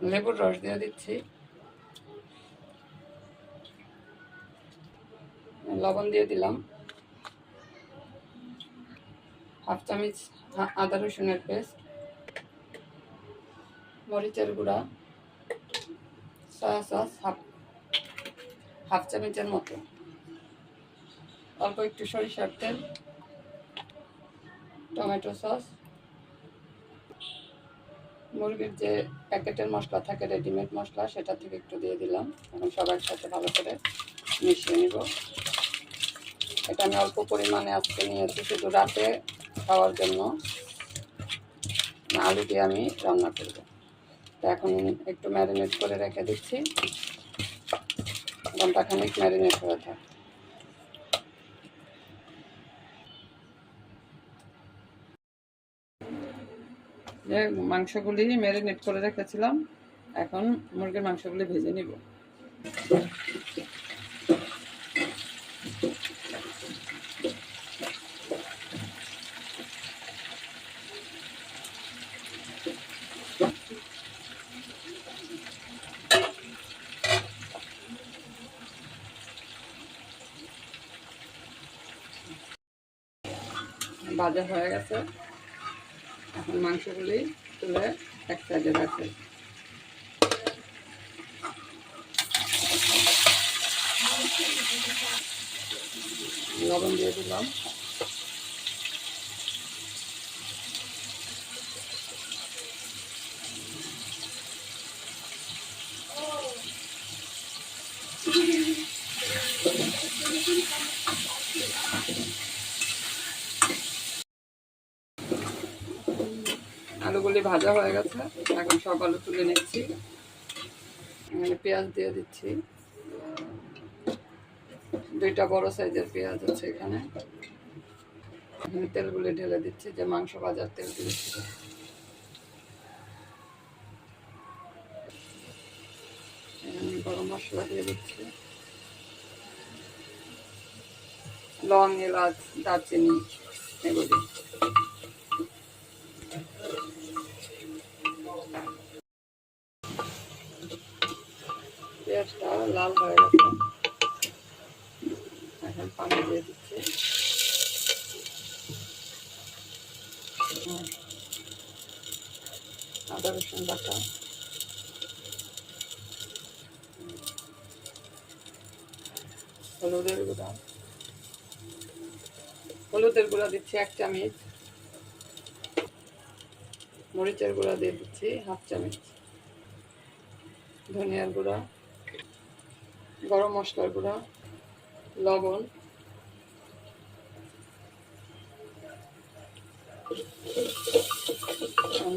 লেবুর রস দিয়ে দিচ্ছি, লবণ দিয়ে দিলাম, হাফ চামচ আদা রসুনের পেস্ট, মরিচের গুঁড়া, সয়া সস হাফ চামচের মতো, অল্প একটু সরিষার তেল, টমেটো সস, মুরগির যে প্যাকেটের মশলা থাকে রেডিমেড মশলা সেটা থেকে একটু দিয়ে দিলাম। এখন সবার সাথে ভালো করে মিশিয়ে নিব। এটা আমি অল্প পরিমাণে আজকে নিয়েছি শুধু রাতে খাওয়ার জন্য, আলু দিয়ে আমি রান্না করব। তো এখন একটু ম্যারিনেট করে রেখে দিচ্ছি, ঘন্টাখানিক ম্যারিনেট হয়ে থাকে। যে মাংসগুলি ম্যারিনেট করে রেখেছিলাম, এখন মুরগির মাংসগুলি ভেজে নিব। ভাজা হয়ে গেছে, এখন মাংসগুলি তুলে এক সাইডে রাখে, লবণ দিয়ে দিলাম, আলুগুলি ভাজা হয়ে গেছে, এখন সব আলু তুলে নিচ্ছি। এখানে পেঁয়াজ দিয়ে দিচ্ছি, 2টা বড় সাইজের পেঁয়াজ আছে এখানে। এখানে তেলগুলি ঢেলে দিচ্ছি, যে মাংস ভাজার তেল দিচ্ছি। এখানে গরম মশলা দিয়ে দিচ্ছি, লং, এলাচ, দারচিনি এগুলি। পেঁয়াজটা লাল হয়ে গেছে, এখন পানি দিয়ে দিচ্ছি। আদা রসুন বাটা, হলুদের গুঁড়া দিচ্ছি 1 চামচ, মরিচের গুঁড়া দিয়ে দিচ্ছি হাফ চামচ, ধনিয়ার গুঁড়া, গরম মশলার গুঁড়া, লবণ,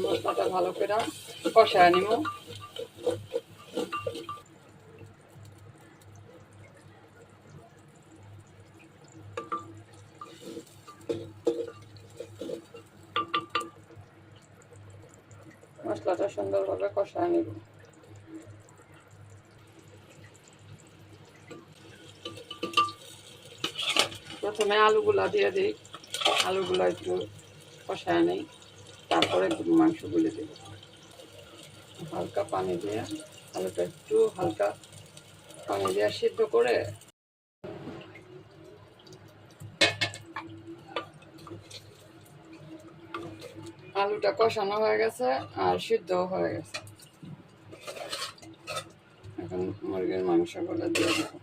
মশলাটা ভালো করে কষায় নিব। মশলাটা সুন্দরভাবে কষায় নিব। প্রথমে আলুগুলা দিয়ে দিই, আলুগুলা একটু কষায় নেই, তারপরে মাংসগুলি দেব। হালকা পানি দিয়ে আলুটা একটু হালকা পানি দিয়ে সিদ্ধ করে আলুটা কষানো হয়ে গেছে আর সিদ্ধও হয়ে গেছে। এখন মুরগির মাংসগুলো দিয়ে দেব।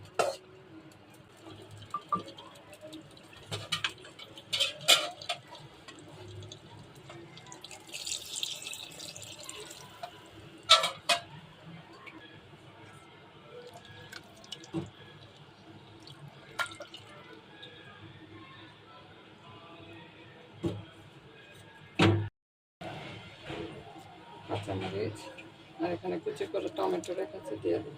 কাঁচামরিচ আর এখানে কুচি করে টমেটো রেখেছে, দিয়ে দেব।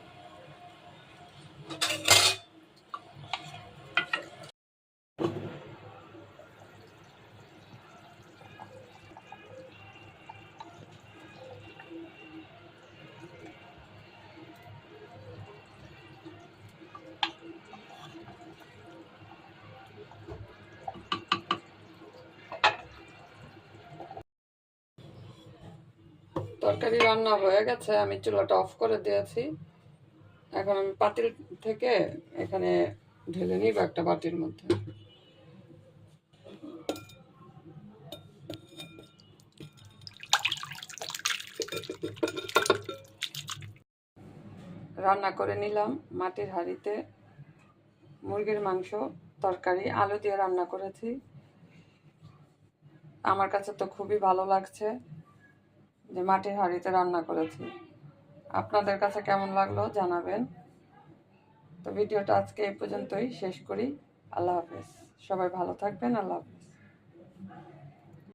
তরকারি রান্না হয়ে গেছে, আমি চুলাটা অফ করে দিয়েছি। এখন আমি পাতিল থেকে এখানে ঢেলে নিব একটা বাটির মধ্যে। রান্না করে নিলাম মাটির হাঁড়িতে মুরগির মাংস, তরকারি আলু দিয়ে রান্না করেছি। আমার কাছে তো খুবই ভালো লাগছে যে মাটির হাঁড়িতে রান্না করেছি। আপনাদের কাছে কেমন লাগলো জানাবেন। তো ভিডিওটা আজকে এই পর্যন্তই শেষ করি। আল্লাহ হাফেজ। সবাই ভালো থাকবেন। আল্লাহ হাফেজ।